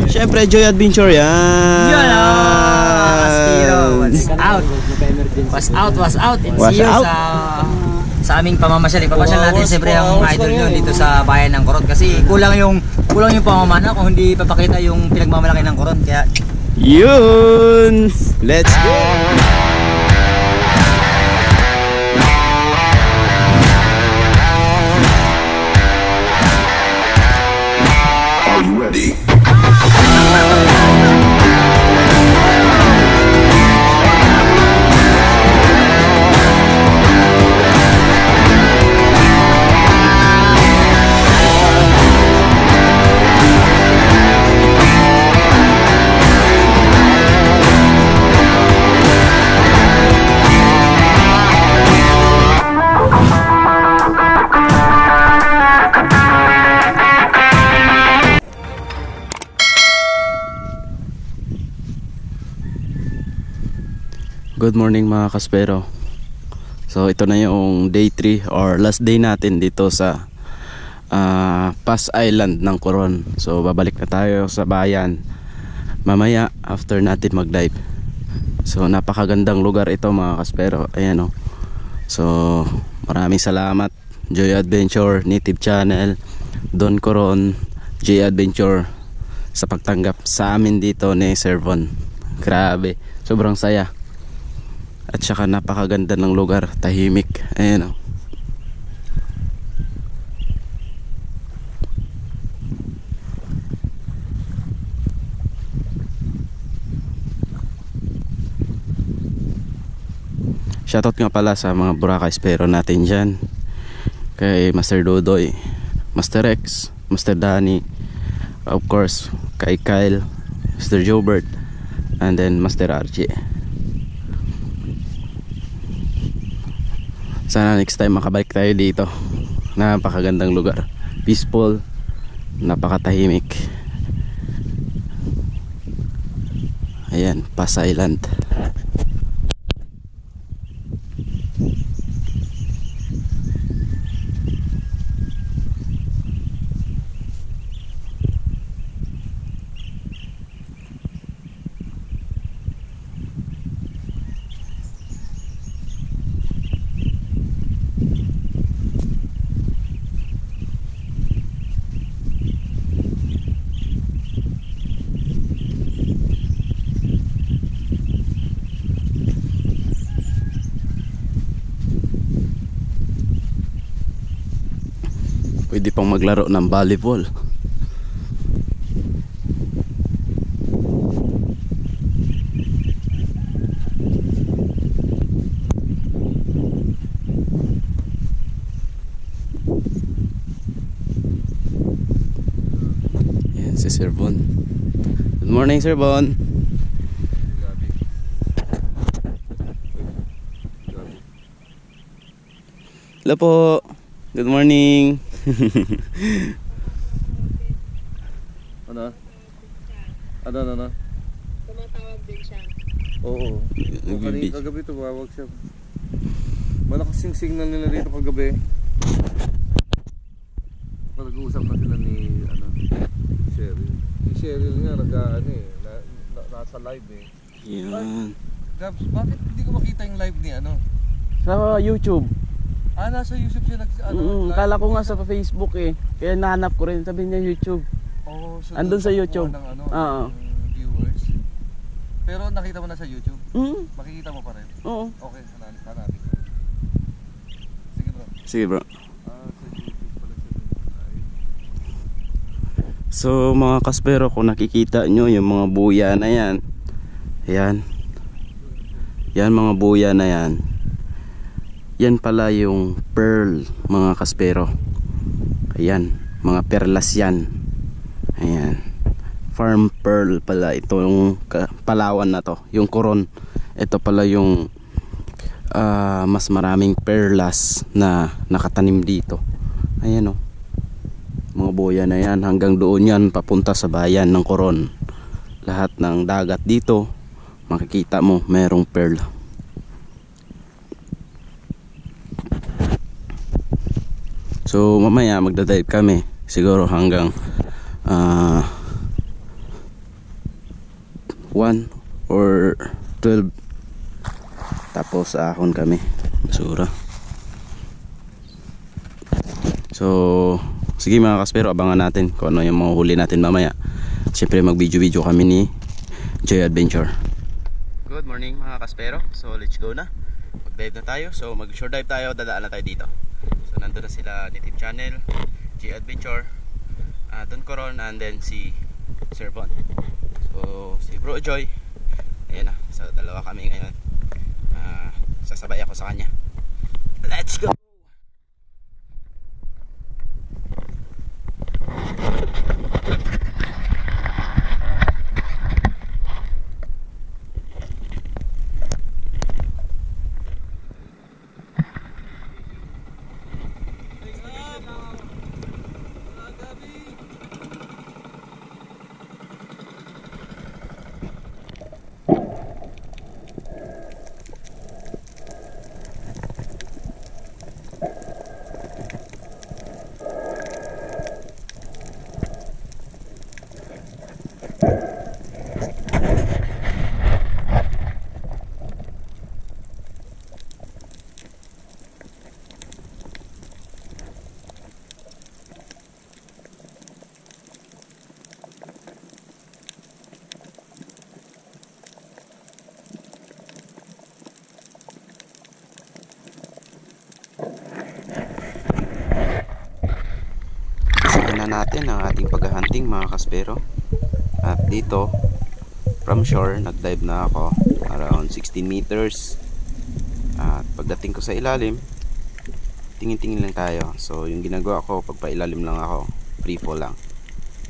Syempre, Joy Adventure yan. Yun was out. And see you sa aming pamamasyal. Ipamasyal natin siyempre ang idol nyo dito sa bayan ng Coron. Kasi kulang yung pamamana kung hindi papakita yung pinagmamalaki ng Coron. Kaya yun! Let's go! Are you ready? Good morning mga kaspero. So ito na yung day 3 or last day natin dito sa Pass Island ng Coron. So babalik na tayo sa bayan mamaya after natin mag dive. So napakagandang lugar ito mga kaspero. Ayan o. So maraming salamat Joy Adventure, Native Channel, Don Coron, Joy Adventure sa pagtanggap sa amin dito ni Sir Von. Grabe, sobrang saya. At saka napakaganda ng lugar, tahimik. Ayan o. Shoutout nga pala sa mga Boracay Espero natin dyan. Kay Master Dodoy, Master Rex, Master Danny, of course kay Kyle, Mr. Jobert, and then Master Archie. Sana next time makabalik tayo dito. Napakagandang lugar, peaceful, napakatahimik. Ayan, Pass Island. Pwede pang maglaro ng volleyball. Yan si Sir Von. Good morning Sir Von. Hello po. Good morning. Ano? Ano? Tumatawag din siya. Oo. Kagabi tumawag siya. Malakas yung signal nila dito kagabi. Nag-uusap na sila ni Cheryl. Si Cheryl nga nasa live eh. Yan. Gabs, bakit hindi ko makita yung live ni Sa YouTube. Nasa YouTube siya Kala ko nga sa Facebook eh. Kaya nahanap ko rin. Sabi niya YouTube. Oo, so andun sa YouTube. Oo. Viewers. Pero nakita mo na sa YouTube? Makikita mo pa rin? Oo. Okay, hanapin. Sige bro. Sige bro. Sa YouTube pala siya. So mga kaspero, kung nakikita nyo yung mga buya na yan. Ayan. Yan mga buya na yan. Yan pala yung pearl mga kaspero. Ayan, mga perlas yan. Ayan, farm pearl pala ito yung Palawan na to, yung Coron. Ito pala yung mas maraming perlas na nakatanim dito. Ayan o, mga buya na yan. Hanggang doon yan papunta sa bayan ng Coron. Lahat ng dagat dito makikita mo merong pearl. So mamaya magdadive kami siguro hanggang 1 or 12. Tapos ahon kami, basura. So sige mga kaspero, abangan natin kung ano yung mahuhuli natin mamaya. Siyempre mag video kami ni Joy Adventure. Good morning mga kaspero. So let's go na, mag dive na tayo. So mag shore dive tayo, dadaan na tayo dito. So nandun na sila ni Team Channel, Joy Adventure, Don Coron, and then si Sir Bon. So si Bro Joy, ayan na. So dalawa kami ngayon. Sasabay ako sa kanya. Let's go! Natin ang ating paghahunting mga kaspero. At dito from shore nag-dive na ako around 16 meters. At pagdating ko sa ilalim, tingin-tingin lang tayo. So yung ginagawa ko, pagpailalim lang ako, free fall lang.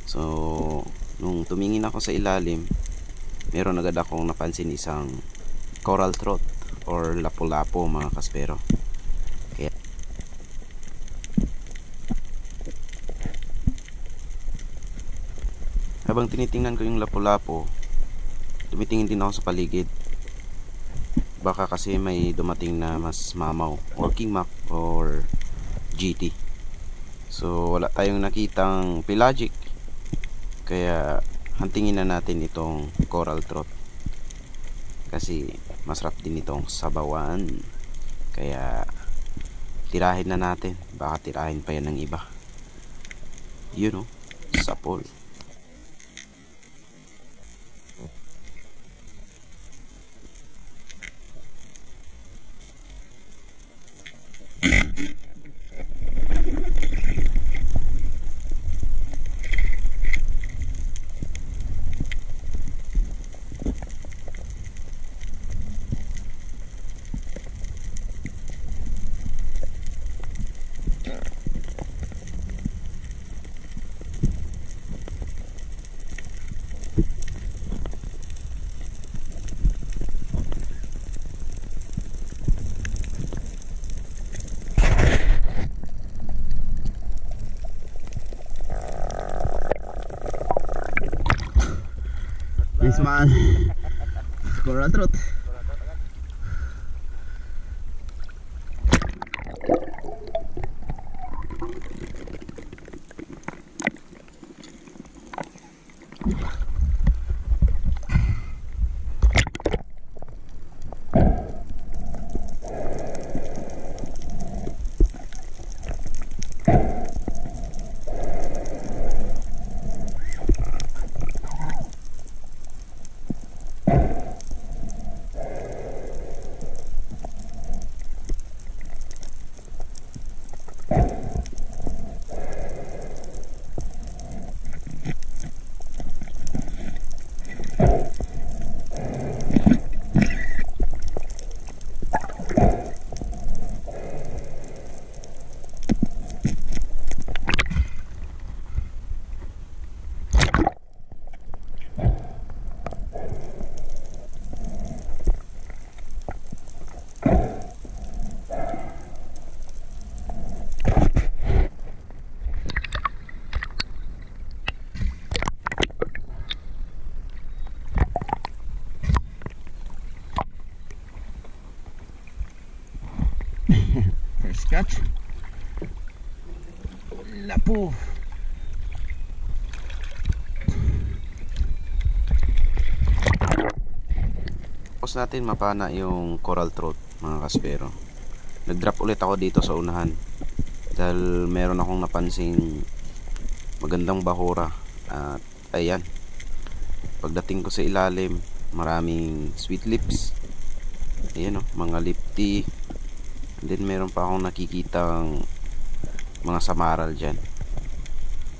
So nung tumingin ako sa ilalim, meron agad akong napansin isang coral trout or lapu-lapu mga kaspero. Habang tinitingnan ko yung lapu-lapu, tumitingin din ako sa paligid. Baka kasi may dumating na mas mamaw or kingmak or GT. So wala tayong nakitang pelagic, kaya huntingin na natin itong coral trout kasi masarap din itong sabawan. Kaya tirahin na natin, baka tirahin pa yan ng iba. Yun o, sapol. Nice man. Coral trout. First catch. Lapu. Pagkatapos natin mapana yung coral throat mga kaspero, nag-drop ulit ako dito sa unahan dahil meron akong napansing magandang bahura. At ayan, pagdating ko sa ilalim, maraming sweet lips. Ayan o, mga lipty. And then meron pa akong nakikitang mga samaral dyan.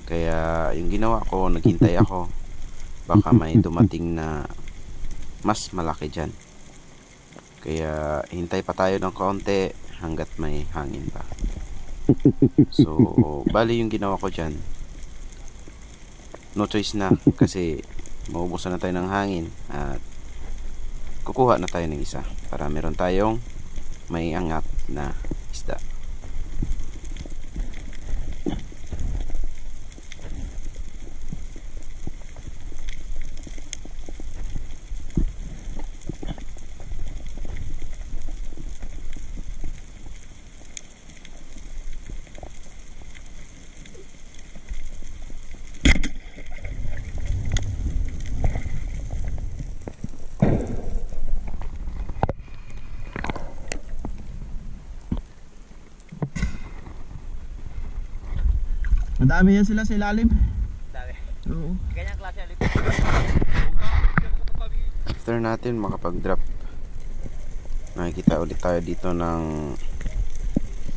Kaya yung ginawa ko, naghintay ako, baka may dumating na mas malaki dyan. Kaya hintay pa tayo ng kaunti hanggat may hangin pa. So bali yung ginawa ko dyan, no choice na, kasi maubusan na tayo ng hangin at kukuha na tayo ng isa para meron tayong may angat na isda. Madami yan sila sa ilalim. Dami. Oo. Ganyang klase ulit. After natin makapag-drop, nakikita ulit tayo dito ng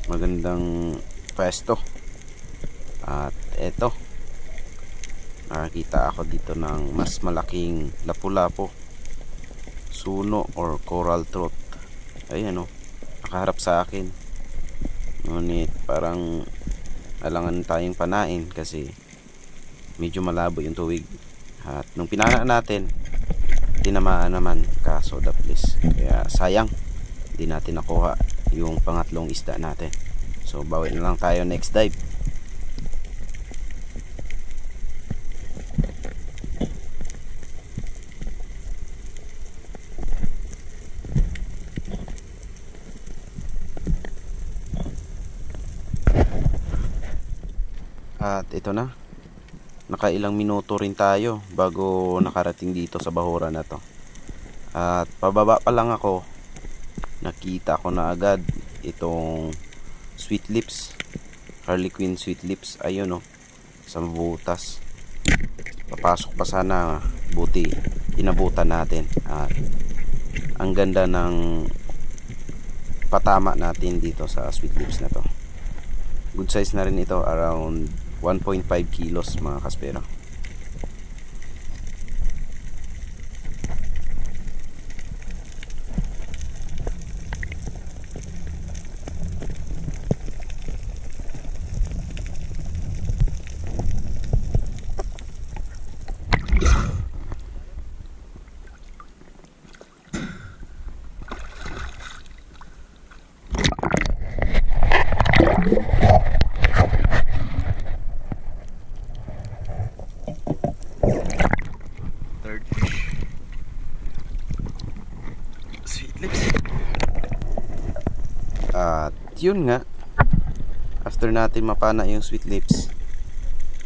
magandang pwesto. At eto, nakakita ako dito ng mas malaking lapu-lapu, suno or coral throat. Ayan o, nakaharap sa akin. Ngunit parang alangan tayong panain kasi medyo malabo yung tuwig. At nung pinana natin, tinamaan naman, kaso daplis. Kaya sayang, hindi natin nakuha yung pangatlong isda natin. So bawi na lang tayo next dive. At ito na, nakailang minuto rin tayo bago nakarating dito sa bahura na to. At pababa pa lang ako, nakita ko na agad itong sweet lips, Harlequin sweet lips. Ayun o, sa butas. Papasok pa sana, buti inabutan natin. At ang ganda ng patama natin dito sa sweet lips na to. Good size na rin ito, around 1.5 kilos mga kaspero. At yun nga, after natin mapana yung sweet lips,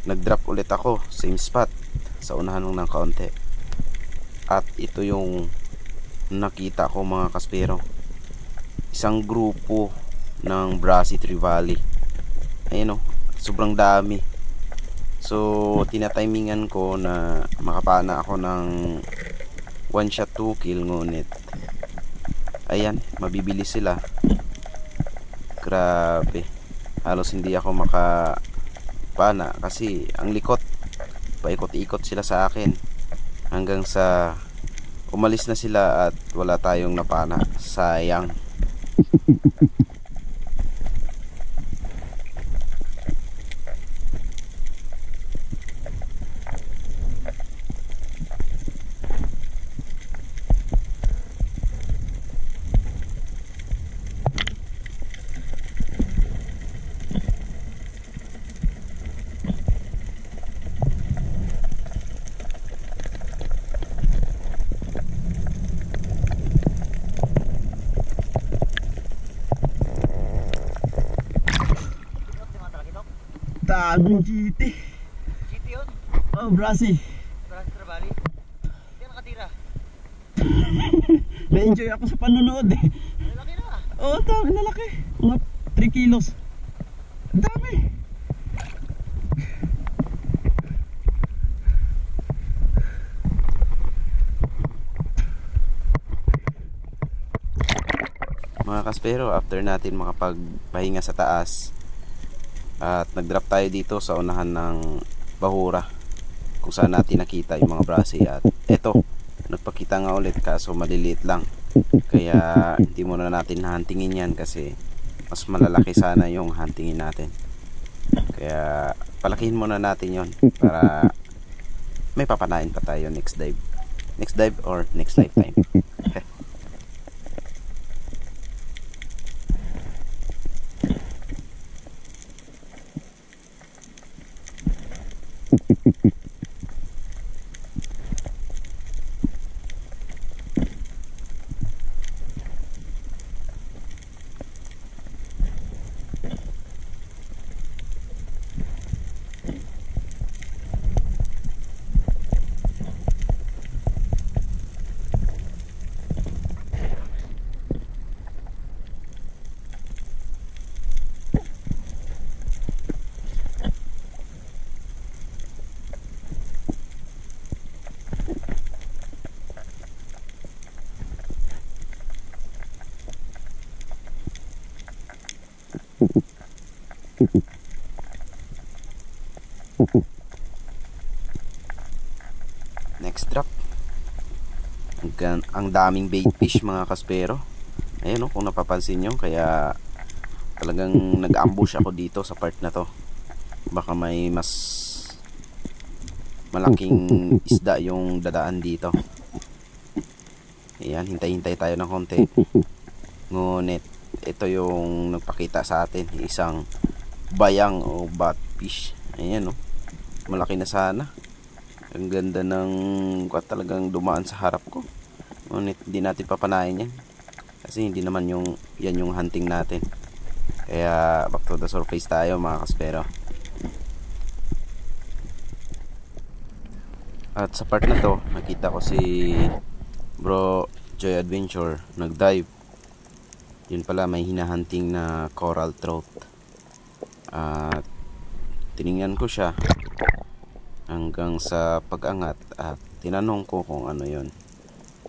nag-drop ulit ako, same spot, sa unahan ng kaunti. At ito yung nakita ko mga kaspero, isang grupo ng Brassy Trevally. Ayun o, sobrang dami. So tinatimingan ko na makapana ako ng 1 shot 2 kill, ngunit ayan, mabibili sila. Grabe, halos hindi ako makapana kasi ang likot, paikot-ikot sila sa akin hanggang sa umalis na sila at wala tayong napana. Sayang. Tagong GT. GT yun? Oh, Brassy. Brassy Trevally. Hindi nakatira. Na-enjoy ako sa panonood eh. Malaki na. Oo, dami na laki. Mga 3 kilos. Ang dami. Mga kaspero, after natin makapagpahinga sa taas at nag-drop tayo dito sa unahan ng bahura kung saan natin nakita yung mga brasi, at eto, nagpakita nga ulit kaso maliliit lang, kaya hindi muna natin nahantingin yan kasi mas malalaki sana yung huntingin natin, kaya palakihin muna natin yon para may papanain pa tayo next dive or next lifetime. Next drop, ang daming bait fish mga kaspero. Ayun, kung napapansin nyo, kaya talagang nag-ambush ako dito sa part na to. Baka may mas malaking isda yung dadaan dito. Ayan, hintay-hintay tayo ng konti. Ngunit ito yung nagpakita sa atin, isang bayang o batfish. Ayan, malaki na sana. Ang ganda ng talagang dumaan sa harap ko. Ngunit hindi natin papanayin yan kasi hindi naman yan yung hunting natin. Kaya back to the surface tayo mga kaspero. At sa part na to, nakita ko si Bro Joy Adventure nag-dive. Yun pala, may hinahunting na coral trout. At tiningnan ko siya hanggang sa pag-angat at tinanong ko kung ano yun.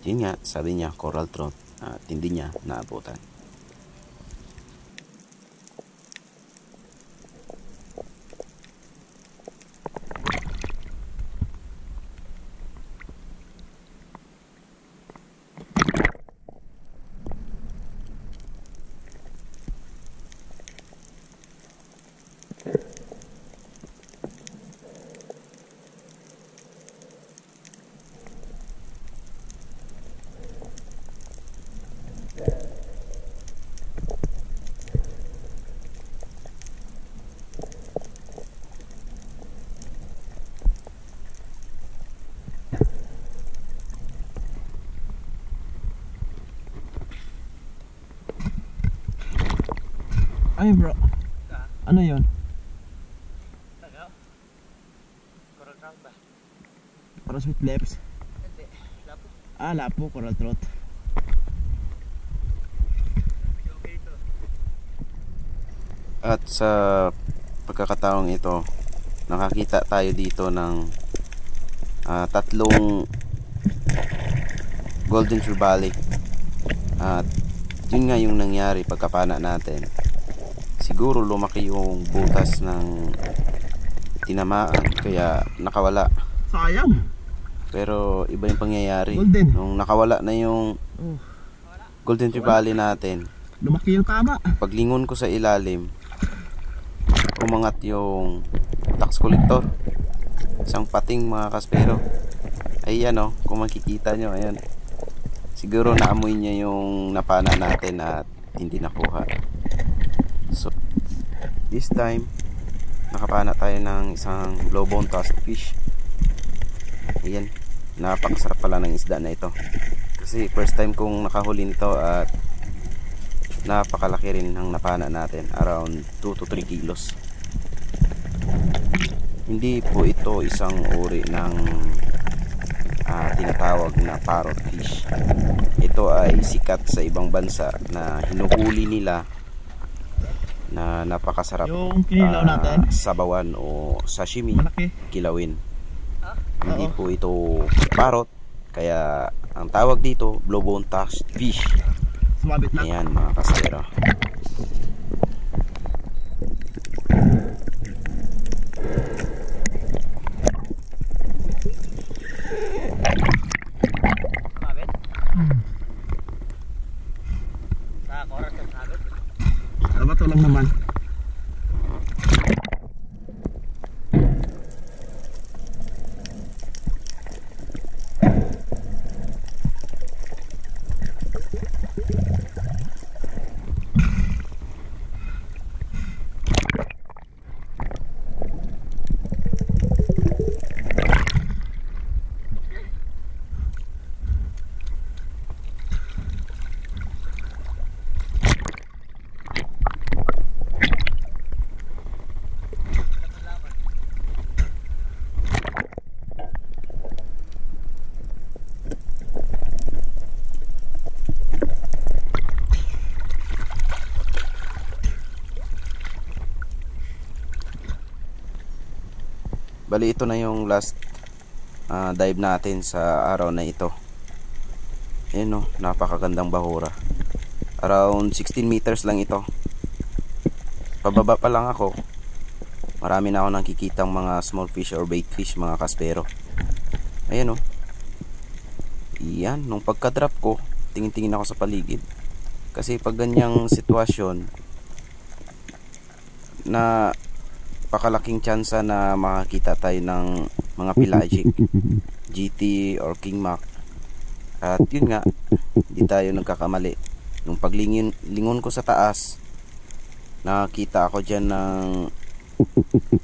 Yun nga, sabi niya coral trout at hindi niya naabutan. Ay bro, ano yun? Tagaw? Coral trout ba? Para sweet lips? Hindi, lapo. Ah, lapo, coral trout. Okay ito. At sa pagkakataong ito, nakakita tayo dito ng tatlong golden trevally. At yun nga yung nangyari pagkapana natin. Siguro lumaki yung butas ng tinamaan kaya nakawala. Sayang. Pero iba yung pangyayari. Golden. Nung nakawala na yung golden trevally natin, Lumaki yung tama. paglingon ko sa ilalim, umangat yung tax collector. Isang pating mga kaspero. Ayan kung makikita nyo, ayan. Siguro naamoy niya yung napana natin at hindi nakuha. So this time nakapana tayo ng isang low bone tusk fish. Ayan, napakasarap pala ng isda na ito kasi first time kong nakahuli nito at napakalaki rin ng napana natin, around 2 to 3 kilos. Hindi po ito isang uri ng tinatawag na parrot fish. Ito ay sikat sa ibang bansa na hinuhuli nila na napakasarap Yung kinilaw natin. sabawan o sashimi, Malaki. kilawin. Hindi Oo. po ito parrot, kaya ang tawag dito blue bone tusked fish. Sumabit lang. Ayan mga kaspero. Sa oras ng sagot. Bato lang naman. Bali ito na yung last dive natin sa araw na ito. Ayan o, napakagandang bahura. Around 16 meters lang ito. Pababa pa lang ako. Marami na ako nakikitang mga small fish or bait fish, mga kaspero. Ayan o. Iyan, nung pagka-drop ko, tingin-tingin ako sa paligid. Kasi pag ganyang sitwasyon na pakalaking tsansa na makakita tayo ng mga pelagic GT or King Mac. At yun nga, hindi tayo nagkakamali. Nung paglingon ko sa taas, nakakita ako dyan ng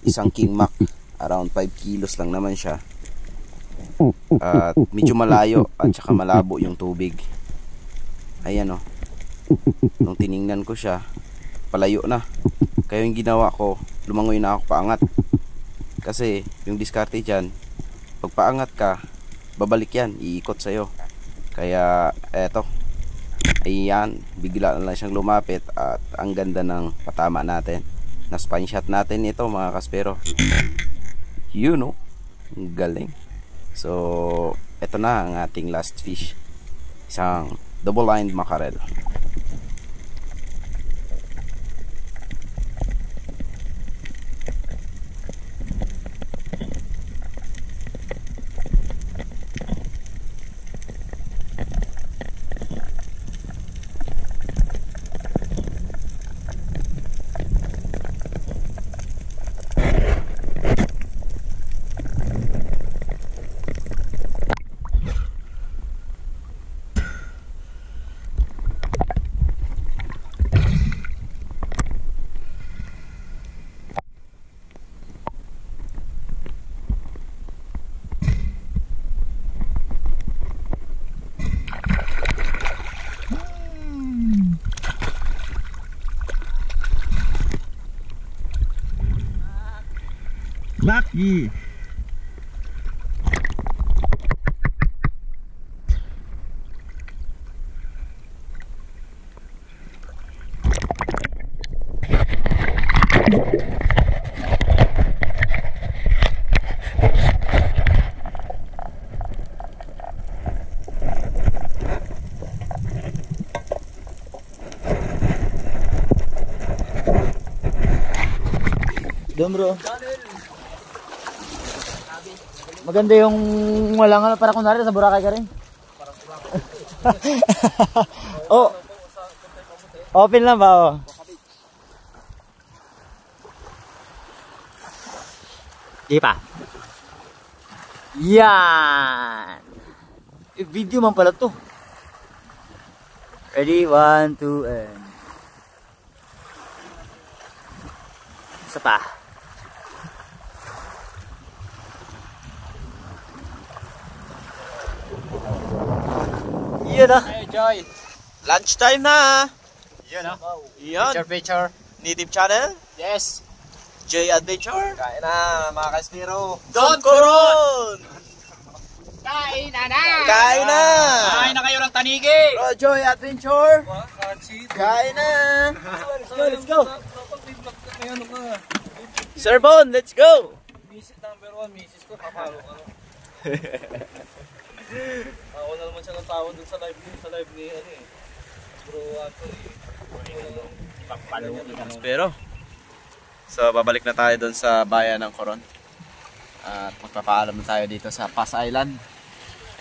isang King Mac. Around 5 kilos lang naman siya. At medyo malayo at saka malabo yung tubig. Ayan o. Nung tiningnan ko siya, palayo na. Kaya yung ginawa ko, lumangoy na ako paangat. Kasi yung diskarte dyan, pag paangat ka, babalik yan, iikot sa'yo. Kaya eto, ayan, bigla na lang siyang lumapit. At ang ganda ng patama natin. Na spine shot natin ito, mga kaspero. You know, galing. So eto na ang ating last fish, isang double-lined mackerel. Lucky. Doon bro. Maganda yung walang ano, para kunwari sa Boracay ka rin. Oh. Open lang ba oh? Di pa. Yan. Video man pala to. Ready? 1, 2, and isa pa. Yan ah. Hey Joy. Lunchtime na. Yan ah. Yan. Picture. Native channel. Yes. J Adventure. Kain na mga kaspero. Don Coron. Kain na! Kain na kayo ng tanigi! Rojoy Adventure! Kain na! Let's go! Sir Bon, let's go! Misis number 1, misis ko, papalo ka. Ako na naman siya ng tawag dun sa live ni ano eh. Bro, Pero so babalik na tayo doon sa bayan ng Coron. At magpapaalam na tayo dito sa Pass Island.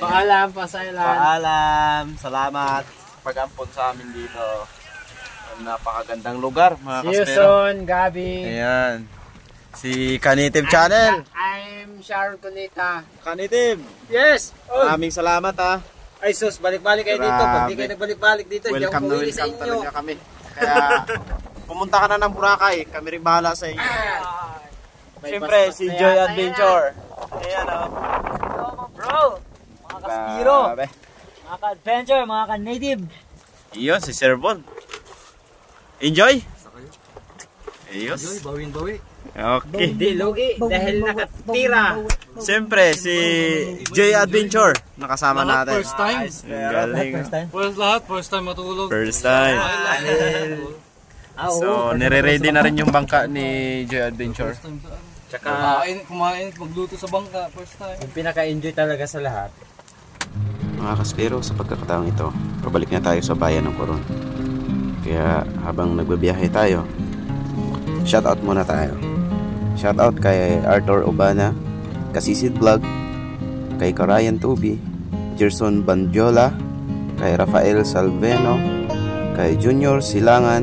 Paalam, pasailan. Paalam. Salamat sa pag-ampon sa amin dito. Ang napakagandang lugar, mga See you kaspero. soon, Gabi. Ayan. Si Kanitib Channel. I'm Sharon Cunita. Kanitib. Yes! Maraming salamat ha. Ay sus, balik-balik kayo dito. Pag di Grabe. kayo nagbalik-balik dito, hindi ako Welcome na pumili sa welcome inyo. talaga kami. Kaya pumunta ka na ng Boracay. Kami rin bahala sa inyo. Siyempre, si Joy Adventure. Ayan o. Bro! Mga kaspiro, Grabe. mga ka-adventure, mga ka-native. Iyon, si Sir Bon. Enjoy? Ayos. bawin-bawi. Okay. Hindi, lugi. Dahil nakatira. Siyempre, si Joy Adventure. Nakasama natin. First time. Ang galing. First time matulog. First time. So, nire-ready na rin yung bangka ni Joy Adventure. Tsaka, Kumain, magluto sa bangka, first time. yung pinaka-enjoy talaga sa lahat. Mga kaspero, sa pagkakataong ito, pabalik na tayo sa bayan ng Coron. Kaya habang nagbabiyahe tayo, shoutout muna tayo. Shoutout kay Arthur Obana, Kasisid Vlog, kay Karayan Tubi, Gerson Bandiola, kay Rafael Salveno, kay Junior Silangan,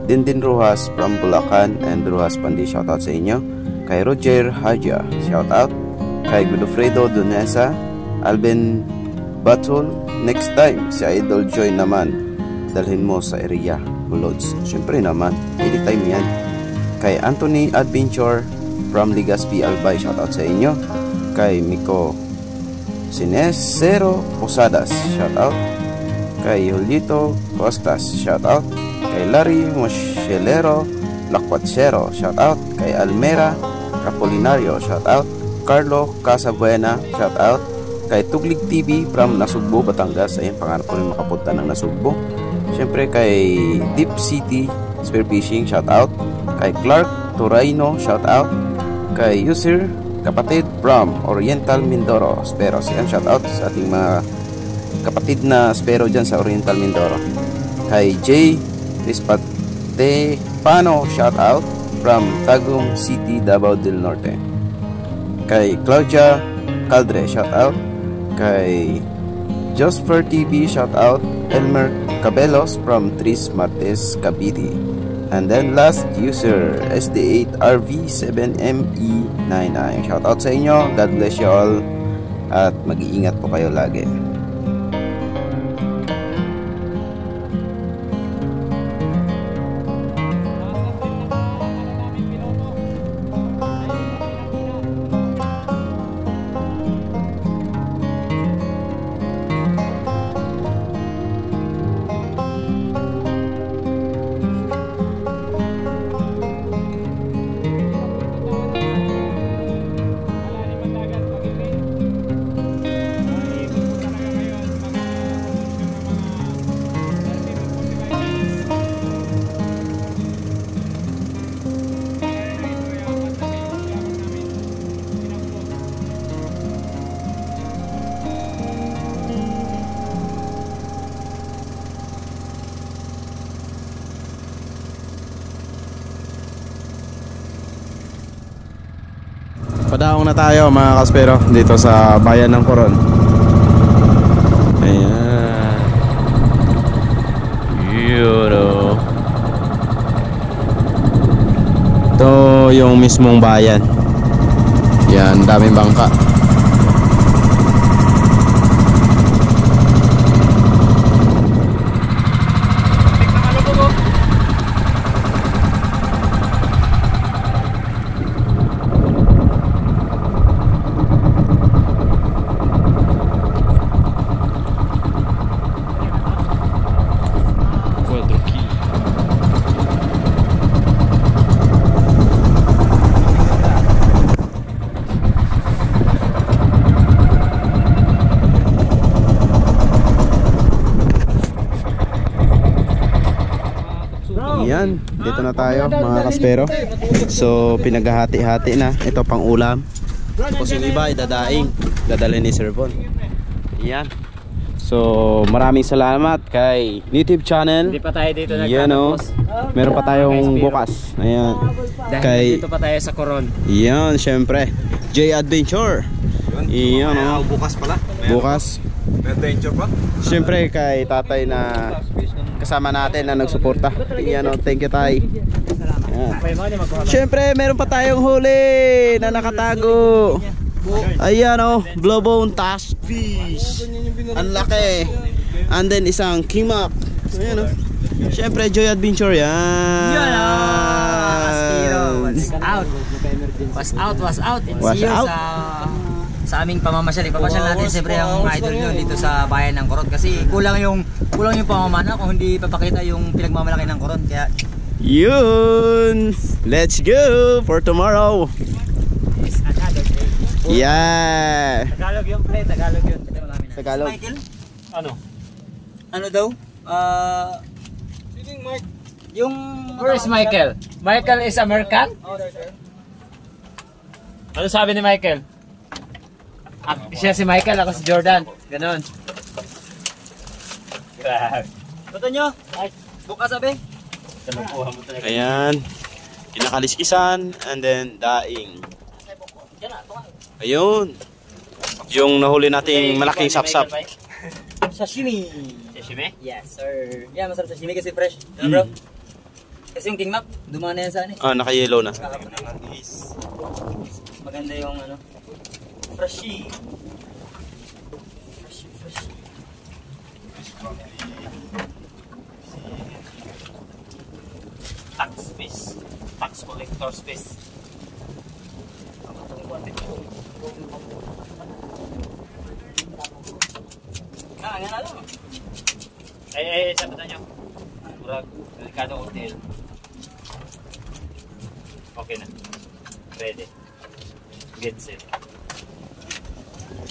Dindin Rojas from Bulacan and Rojas Pandi, shoutout sa inyo. Kay Roger Haja, shoutout. Kay Godofredo Donesa, Alvin Batul, next time si Idol Joy naman, dalhin mo sa area Bulods. Syempre naman, anytime yan. Kay Anthony Adventure from Legazpi Albay, shoutout sa inyo. Kay Miko Sinesero Posadas, shoutout. Kay Julito Costas, shoutout. Kay Larry Mochelero Lacuatsero, shoutout. Kay Almera Apolinario, shoutout. Carlo Casabuena, shoutout. Kay Tuglig TV from Nasugbo, Batangas. Ayun, pangarap ko rin makapunta ng Nasugbo. Siyempre kay Deep City Spearfishing, shoutout. Kay Clark Torayno, shoutout. Kay User Kapatid from Oriental Mindoro, Spero. Siyan, shoutout sa ating mga kapatid na Spero dyan sa Oriental Mindoro. Kay Jay Rispate Pano, shoutout from Tagum City, Davao del Norte. Kay Claudia Caldre, shoutout. Kay Josper TV, shoutout. Elmer Cabelos from Tris Martes, Cavite. And then last user, SD8RV7ME99. Shoutout sa inyo. God bless you all. At mag-iingat po kayo lagi. Padaong na tayo mga kaspero dito sa bayan ng Coron. Ayan. Yuro. Ito yung mismong bayan. Yan, daming bangka. Ayan, dito na tayo mga kaspero. So pinaghahati-hati na. Ito pang ulam. Tapos yung iba ay dadaing. Dadalhin ni Sir Von. Ayan. So maraming salamat kay YouTube channel. Hindi pa tayo dito Yan o. Meron pa tayong bukas. Ayan. Dahil dito pa tayo sa Coron. Yan, syempre J Adventure. Yan o. Bukas pala. Bukas. May adventure pa. Syempre kay tatay na kasama natin na nagsuporta. Yan o. Thank you tay. Ayan. Syempre meron pa tayong huli na nakatago. Ayan o, blowbone tash fish. Ang laki. And then isang kimak. Ayan o. Syempre Joy Adventure yan. Was out. And Was see you out. sa aming pamamasyal. Ipapasyal natin siyempre ang idol nyo dito sa bayan ng Coron. Kasi kulang yung pamamana kung hindi papakita yung pinagmamalaki ng Coron. Kaya Yun. Let's go for tomorrow. it's another day. Yeah. Tagalog yung pre, Tagalog yun. Tagalog. Michael? Ano daw? Yung Where is Michael? Michael is American? Ano sabi ni Michael? Siya si Michael, ako si Jordan. Ganon. Grabe. Tuto nyo? Bukas sabi? Ayan. Kinakaliskisan and then daing. Ayun. Yung nahuli nating malaking sapsap. Sashimi. Sashimi? Yes, sir. Yeah, masarap sashimi kasi fresh. Bro? Kasi yung king map, dumana yan sa ano eh. Naka-yellow na. Maganda yung ano. Freshy. Tax space. Tax collector space. Nga lang. Ay, sabi nyo. Murag, delikado hotel. Okay na. Ready. Get set.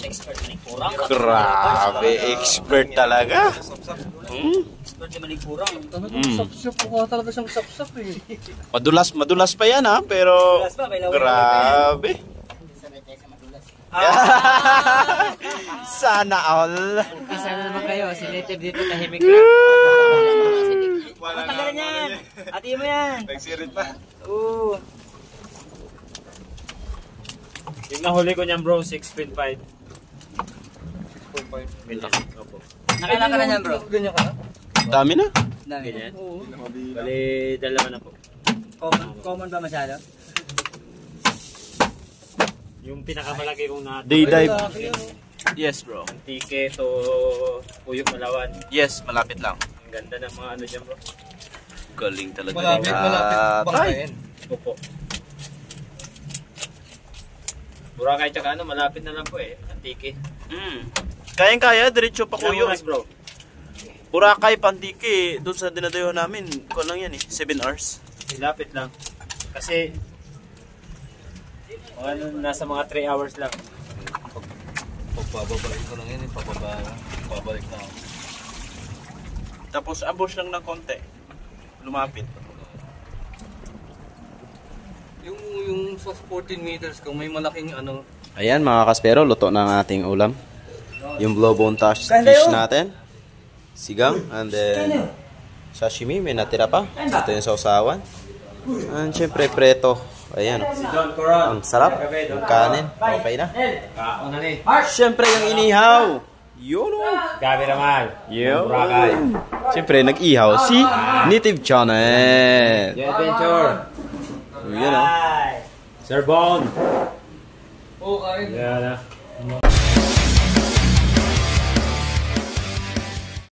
Expert na kurang. Grabe, expert talaga. Expert naman yung kurang. Sapsap ko talaga siyang sapsap eh. Madulas pa yan ha, pero Madulas pa, may laway. grabe. Sana all. Isa na naman kayo. Si Native dito tahimik lang. Matagalan yan. Ati mo yan. Nagsirit pa. Oo. Yung nahuli ko niyan bro, 6.5. Opo. Nakailan ka na yan bro? Ganyan ka na? Dami na. Dami. Ganyan? Bali, dalawa na po. Common ba masyado? Yung pinakamalaki kong na Day dive. Yes bro. Tike to Uyok Malawan. Yes, malapit lang. Ang ganda ng mga ano dyan bro. Galing talaga. Malapit. Bakayin. Opo. Boracay tsaka ano, malapit na lang po eh. Antike. Kayang-kaya, diretso pa Ilang kuyo. oras bro? Boracay, Pantike, doon sa dinadayo namin, kung lang yan eh, 7 hours. Lapit lang. Kasi ano, nasa mga 3 hours lang. Pagpababalik ko lang yan eh. Pabalik na ako. Tapos ambush lang ng konti. Lumapit. Yung sa 14 meters kung may malaking ano. Ayan mga kaspero, luto na ang ating ulam. Yung blowbone tash fish natin. Sigang, and then sashimi, may natira pa. Ito yung sausawan. And syempre preto. Ayan. Ang sarap. Yung kanin. Okay na. Syempre yung inihaw. Yun o. Gabi naman. Yun. Boracay. Syempre nag-ihaw si Native Channel. Adventure. Yun o. Sir Bon. Oo, kain. Yan na.